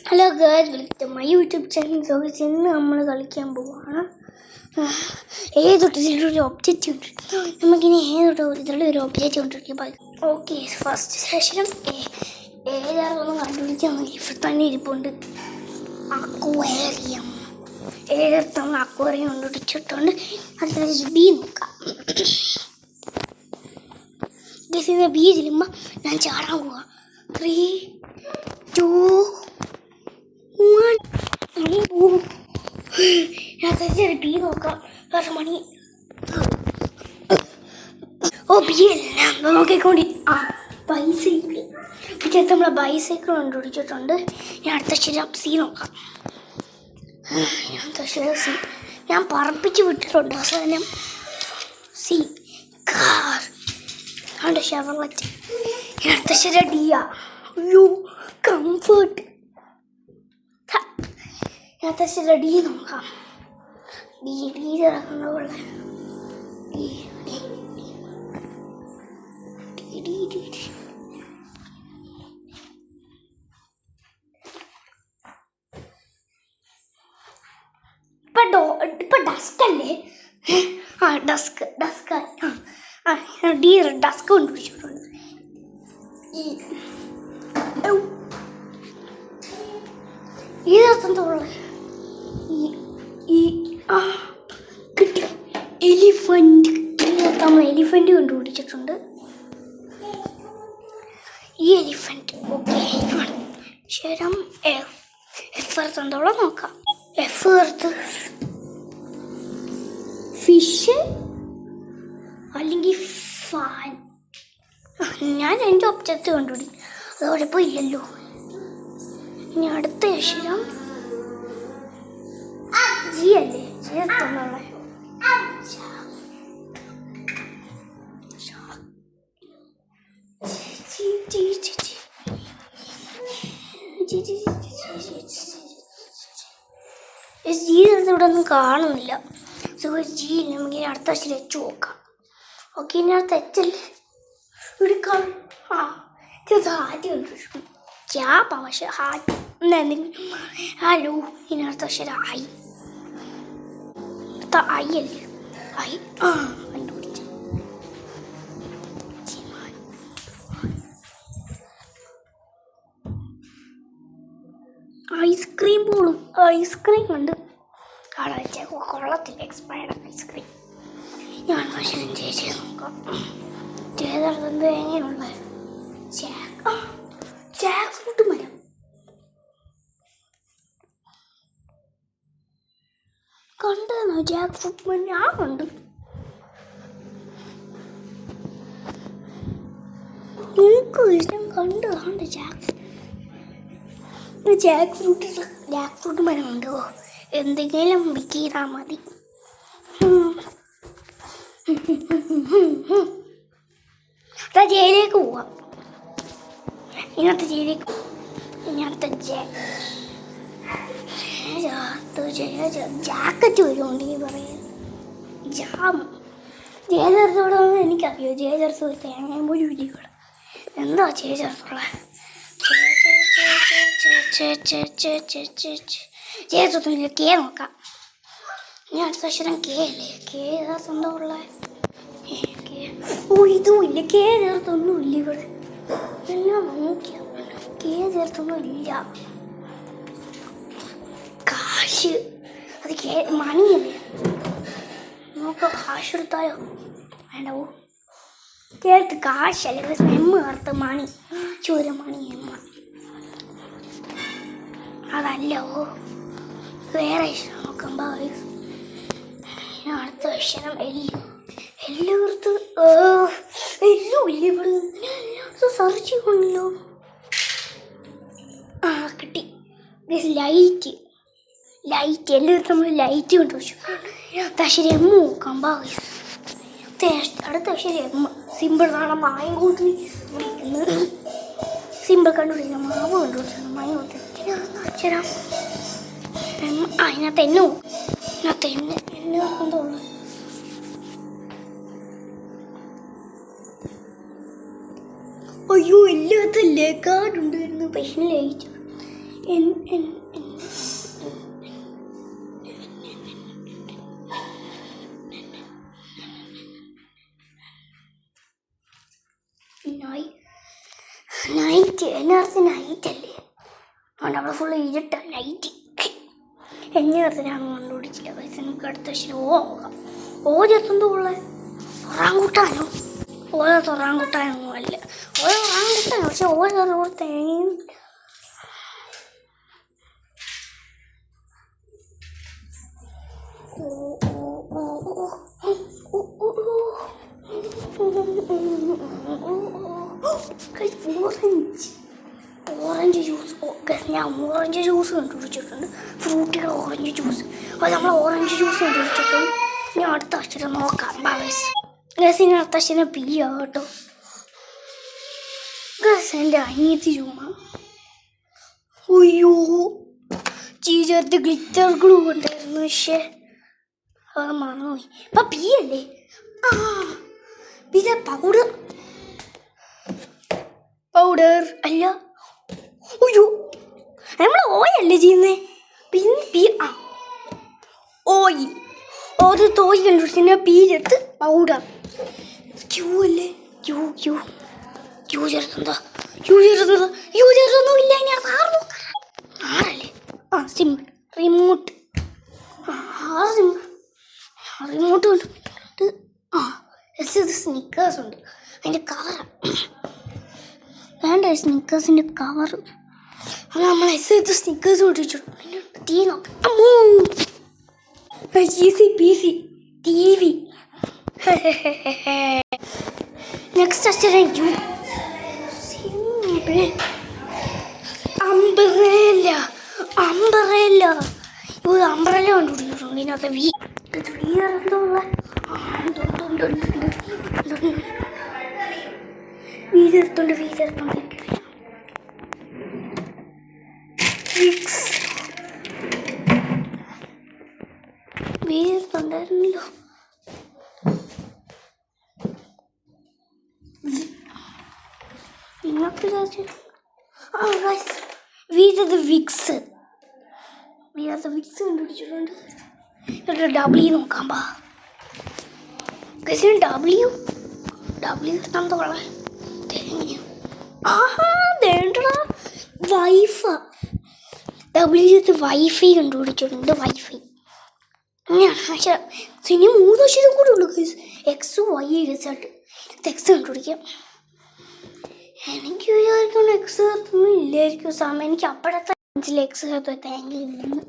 Hello girls, welcome to my YouTube channel. So ഇന്ന് നമ്മൾ കളിക്കാൻ പോവുകയാണ്. ഏതൊരു ഒബ്ജക്റ്റ് ഉണ്ട്, നമുക്കിനി ഒരു ഒബ്ജക്റ്റ് കൊണ്ടിരിക്കും. ഓക്കെ, ഫസ്റ്റ് സെഷനും ഏതാണെന്ന് കണ്ടുപിടിക്കാൻ ഇവിടെ തന്നെ ഇരിപ്പുണ്ട്. അക്വേറിയം. ഏതൊക്കെ നമ്മൾ അക്വേറിയം കണ്ടുപിടിച്ചിട്ടുണ്ട്. അതിൽ ബി നോക്കാം. ബി ചെല്ലുമ്പോൾ ഞാൻ ചാടാൻ പോവാം. 3, 2, 1. ഞാൻ ബി നോക്കാം. മണി ബി എല്ലാം നോക്കിക്കൊണ്ട് ബൈസൈക്കിൾ. പിറ്റേത്ത് നമ്മളെ ബൈസൈക്കിൾ കണ്ടുപിടിച്ചിട്ടുണ്ട്. ഞാൻ അടുത്ത ശരി സി നോക്കാം. സി ഞാൻ പറപ്പിച്ച് വിട്ടിട്ടുണ്ട്. അവസാനം സി കാർ. അവിടെ ഷവർലറ്റ്. ഞാൻ അടുത്ത ശരി ഡിയാ. അയ്യോ, കംഫർട്ട്. അടുത്ത ശരി ഡി നോക്കാം. ഡി ഇറങ്ങുന്ന പോലെ ഇപ്പൊ ഡസ്ക് അല്ലേ? ഡസ്ക് ഡി ഡസ്ക് കൊണ്ടുപിടിച്ചിട്ടുണ്ട്. കിട്ടി. എലിഫന്റ്. നമ്മൾ എലിഫന്റ് കണ്ടുപിടിച്ചിട്ടുണ്ട്. ഈ എലിഫന്റ് ഓക്കെ. ശരം എഫ് എർത്തോളം നോക്കാം. എഫ് എർത്ത് ഫിഷ് അല്ലെങ്കിൽ ഫാൻ. ഞാൻ എൻ്റെ ഒബ്ജക്റ്റ് കണ്ടുപിടിക്കും. അത് കുഴപ്പമില്ലല്ലോ. ഇനി അടുത്ത അക്ഷരം ജി അല്ലേ? ജി എത്തുന്നുള്ള ജി ഇവിടെ ഒന്നും കാണുന്നില്ല. സോ ജി നമുക്ക് അടുത്ത അക്ഷരം എച്ച് നോക്കാം. ഓക്കെ, ഇനി അടുത്ത എച്ചല്ലേ എടുക്കാം. ആദ്യം ക്യാപ്പാ, പക്ഷെ ഹാറ്റ് ഹലോ. ഇനി അടുത്ത അക്ഷരം ഐ. ഐ അല്ലേ? ഐ കണ്ടുപിടിച്ചു. ഐസ്ക്രീം പോളും. ഐസ്ക്രീം ഉണ്ട്. കൊള്ളത്തില്ല, എക്സ്പയർഡ് ഐസ്ക്രീം. ഞാൻ പക്ഷേ ചേച്ചി നോക്കാം. ചെയ്തെടുക്കുന്നത് എങ്ങനെയുള്ള ജാക്ക് ഫ്രൂട്ട് മരം. കണ്ടെന്നോ ജാക്ക് ഫ്രൂട്ട് മരം? ഞാനുണ്ട്. നിങ്ങൾക്ക് ഇഷ്ടം കണ്ടതാണ് ജാക്ക് ഫ്രൂട്ട് മരം ഉണ്ടോ? എന്തെങ്കിലും വിൽക്കിയാൽ മതി. ജയിലേക്ക് പോവാം. ഇന്നത്തെ ജയിലേക്ക് ഇന്നത്തെ ജാക്കറ്റ് വരുമുണ്ടെങ്കിൽ പറയാം. ജാം ജയചേർത്തോടെ എനിക്കറിയോ. ജയചേർത്ത് തേങ്ങയും പോലും ഇല്ല ഇവിടെ. എന്താ ജയചേർത്തുള്ള ജയചേർത്തൊന്നുമില്ല. കെ നോക്കാം. ഞാൻ അടുത്ത അക്ഷരം കെ അല്ലേ? കെ ഏതാ ഉള്ള? ഇതും ഇല്ല. കെ ചേർത്തൊന്നും ഇല്ല ഇവിടെ. എല്ലാം നോക്കിയാ കെ ചേർത്തൊന്നും ഇല്ല. കാശ്. അത് മണിയല്ലേ? നോക്കാം. കാശ് എടുത്താലോ? വേണ്ടോ? കേട്ട് കാശല്ലേ? എമ്മ ചേർത്ത് മണി. ചൂരമണി എമ്മ. അതല്ലോ. വേറെ ഇഷ്ടം നോക്കാം. അടുത്ത അക്ഷരം എല്ലായിടത്ത് എല്ലാം ഇല്ല ഇവിടെ. സെർച്ച് ചെയ്യണല്ലോ. കിട്ടി. ലൈറ്റ്. എല്ലായിടത്തും നമ്മൾ ലൈറ്റ് കൊണ്ടുവച്ചു. അക്ഷരം എമ്മ നോക്കാം. അടുത്ത അക്ഷരം എമ്മ. സിമ്പിൾ ആണ്. മായം കൂട്ടി വിളിക്കുന്നത്. സിമ്പിൾ കണ്ടുപിടിക്കണം. മാവ് കണ്ടുപിടിക്കണം. മായം കൂട്ടി അക്ഷരം അതിനകത്ത് എന്നോ എന്നെ തോന്നുന്നു. അയ്യോ, ഇല്ലാത്തല്ലേ? കാർഡുണ്ടായിരുന്നു. പക്ഷേ light N N N night എന്നർത്ഥ നൈറ്റ് അല്ലേ? അതുകൊണ്ട് അവിടെ ഫുള്ള് ഇരുട്ട നൈറ്റ്. എന്നർത്ഥനാണ് കണ്ടുപിടിച്ചില്ല. പൈസ നമുക്ക് അടുത്ത ശരി നോക്കാം. ഓരെത്തുന്തോ ഉള്ളത് ഒറാങ്കൂട്ടാനോ? ഓരോ തൊറാങ്കൂട്ടാനൊന്നും അല്ല. ഓരോ ഒറാങ്കൂട്ടാനോ, പക്ഷെ ഓരോ തേങ്ങയും ഓറഞ്ച് ജ്യൂസ്. ഞാൻ ഓറഞ്ച് ജ്യൂസ് കണ്ടുപിടിച്ചിട്ടുണ്ട്. ഫ്രൂട്ടിയുടെ ഓറഞ്ച് ജ്യൂസ്. അപ്പോൾ നമ്മൾ ഓറഞ്ച് ജ്യൂസ് കണ്ടുപിടിച്ചിട്ടുണ്ട്. ഇനി അടുത്ത അക്ഷരം നോക്കാം. ബാബേസ് ഗസിന് അടുത്ത അക്ഷരം പി ആകട്ടോ. ഗസ് എൻ്റെ അനിയത്തി ചുമ. അയ്യോ ചീച്ചേർത്ത് ഗ്ലിറ്റർ ഗ്ലൂ ഉണ്ടായിരുന്നു, പക്ഷേ അത് മറന്നുപോയി. അപ്പം പി അല്ലേ? ആ പിന്നെ പൗഡർ. പൗഡർ അല്ല. അയ്യോ നമ്മൾ ഓയല്ലേ ചെയ്യുന്നേ? പിന്നെ പി. ആ ഓയിൽ. ഓരോ തോയ് കണ്ടുപിടിച്ച പി ചേർത്ത് പൗഡർ. ക്യൂ അല്ലേ? ക്യൂ ക്യൂ ക്യൂ ചേർത്തുന്നതാ. ക്യൂ ചേർത്തുന്നതാ. ക്യൂ ചേർത്തൊന്നും ഇല്ല. ഞാൻ ആറല്ലേ? ആ സിമ്പിൾ. റിമോട്ട്. ആ സിമ്പിൾ റിമോട്ട് കൊണ്ട്. ആ എസ് ഇത് സ്നിക്കേഴ്സ് ഉണ്ട്. അതിൻ്റെ കവർ വേണ്ട. സ്നിക്കേഴ്സിൻ്റെ കവർ അത് നമ്മൾ എസ് ഇത് സ്നിക്കേഴ്സ് കൊണ്ടിട്ടുണ്ട്. തീ നോക്കാം. Easy peasy T V. Next അക്ഷരം യു. സിമ്പിൾ. അംബ്രേല. അംബ്രേല. ഇത് അംബ്രേല കണ്ടുപിടിച്ചിട്ടുണ്ട്. ഇതിനകത്ത് വി. ഇത് വേറെന്തോ വീതെടുത്തോണ്ട് വിക്സ്. വീതെടുത്തോണ്ടായിരുന്നല്ലോ. നിങ്ങൾക്ക് വീതത് വിക്സ്. വീതത് വിക്സ് കണ്ടുപിടിച്ചിട്ടുണ്ട്. എന്നിട്ട് ഡബ്ല്യു നോക്കാം. പാ ഡബ്ല്യു ഡബ്ല്യു എന്തോളെ തേങ്ങ. ആഹാ വേണ്ടടാ വൈഫ. ഡബ്ല്യു വൈഫൈ കണ്ടുപിടിച്ചിട്ടുണ്ട്. വൈഫൈ സിനി 3 വർഷം കൂടെ ഉള്ളു. എക്സ് വൈ എക്സായിട്ട് എക്സ് കണ്ടുപിടിക്കാം. എനിക്ക് വിചാരിക്കണം എക്സ് ചേർത്തൊന്നും ഇല്ലായിരിക്കും സമയം. എനിക്ക് അപ്പോഴത്തെ മനസ്സിൽ എക്സ് ചേർത്ത് തേങ്ങയില്ലെന്ന്.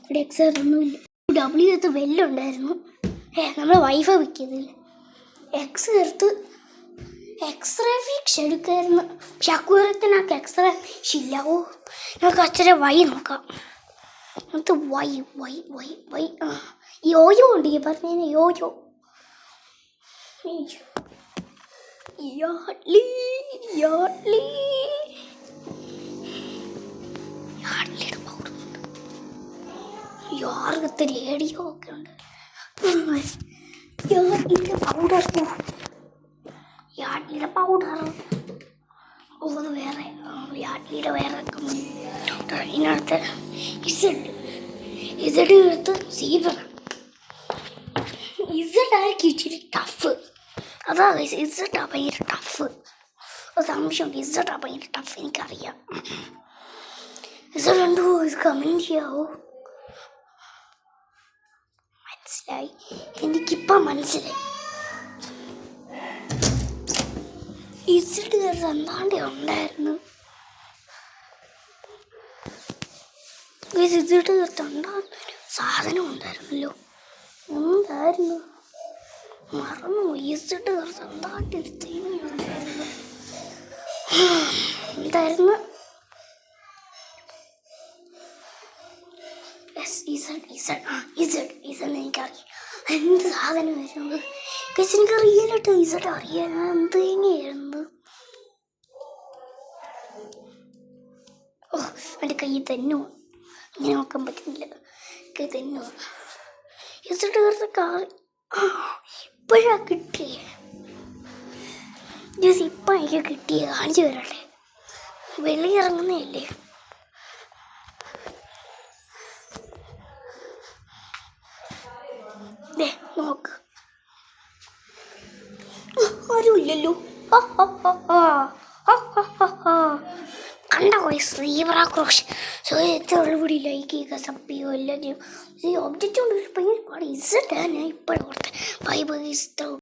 ഇവിടെ എക്സ് ചേർത്തൊന്നും ഇല്ല. ഡബ്ല്യു ചേർത്ത് വെല്ലുണ്ടായിരുന്നു. നമ്മൾ വൈഫൈ വെക്കിയതില്ല. എക്സ് ചേർത്ത് എക്സ്റേ ഫിക്സ് എടുക്കായിരുന്നു. പക്ഷെ അക്കൂരത്തിനൊക്കെ എക്സ്റേ ഇല്ലാവോ? നമുക്ക് അച്ഛനെ വൈ നോക്കാം. നമുക്ക് വൈ വൈ വൈ വൈ. ആ യോയോ ഉണ്ട്. ഈ പറഞ്ഞ യോയോ. യാഡ്ലി യാഡ്ലി യാഡ്ലിയുടെ പൗഡർ ഉണ്ട്. യാർഗത്തെ റേഡിയോ ഒക്കെ ഉണ്ട്. യാഡ്ലിയുടെ പൗഡർ. യാഡ്ലിയുടെ പൗഡർ. ഓ അത് വേറെ. യാഡ്ലിയുടെ വേറെ ഇതിനകത്ത് ഇസഡ്. ഇസഡ് എടുത്ത് സീബർ. ഇസഡായിരിക്കും ഇച്ചിരി ടഫ്. അതാ ഇസഡാ ഭയങ്കര ടഫ്. സംശയമുണ്ട്. ഇസഡാ ഭയങ്കര ടഫ്. എനിക്കറിയാം. ഇസഡ് ഉണ്ടോ? ഇത് കമൻറ്റ് ചെയ്യാവോ? മനസ്സിലായി. എനിക്കിപ്പം മനസ്സിലായി. ഇസഡ് എന്താണ്ടേ ഉണ്ടായിരുന്നു. ഇസഡ് ഉണ്ടാകുന്നൊരു സാധനം ഉണ്ടായിരുന്നല്ലോ. എന്തായിരുന്നു? മറന്നു. ഇസഡ് എന്താണ്ട് ഉണ്ടായിരുന്നു. എന്തായിരുന്നു? ഇസഡ് എനിക്കറിയാം. എന്ത് സാധനം വരുന്നത്? എനിക്കറിയാലോ. ഇസഡ് അറിയാൻ എന്ത് തന്നെയായിരുന്നു. ഓ എൻ്റെ കയ്യിൽ തന്നോ. ഇങ്ങനെ നോക്കാൻ പറ്റുന്നില്ല. കൈ തന്നോ. ഇസഡ് കയറുന്ന കാർ ഇപ്പോഴാണ് കിട്ടിയേ. ജസ് ഇപ്പം എനിക്ക് കിട്ടിയത് കാണിച്ചു തരട്ടെ. വെളിയിറങ്ങുന്നതല്ലേ. ദേ നോക്ക്, ആരുമില്ലല്ലോ. കണ്ട പോയി സീബ്ര ക്രോഷ്. സോ എത്ര കൂടി ലൈക്ക് ചെയ്യുക, സബ് ചെയ്യുക, എല്ലാം ചെയ്യും. ഈ ഒബ്ജക്റ്റ് കൊണ്ട് ഭയങ്കര പാട്. ഇസട്ടാ ഞാൻ ഇപ്പോഴും ഓർത്ത്. Bye bye.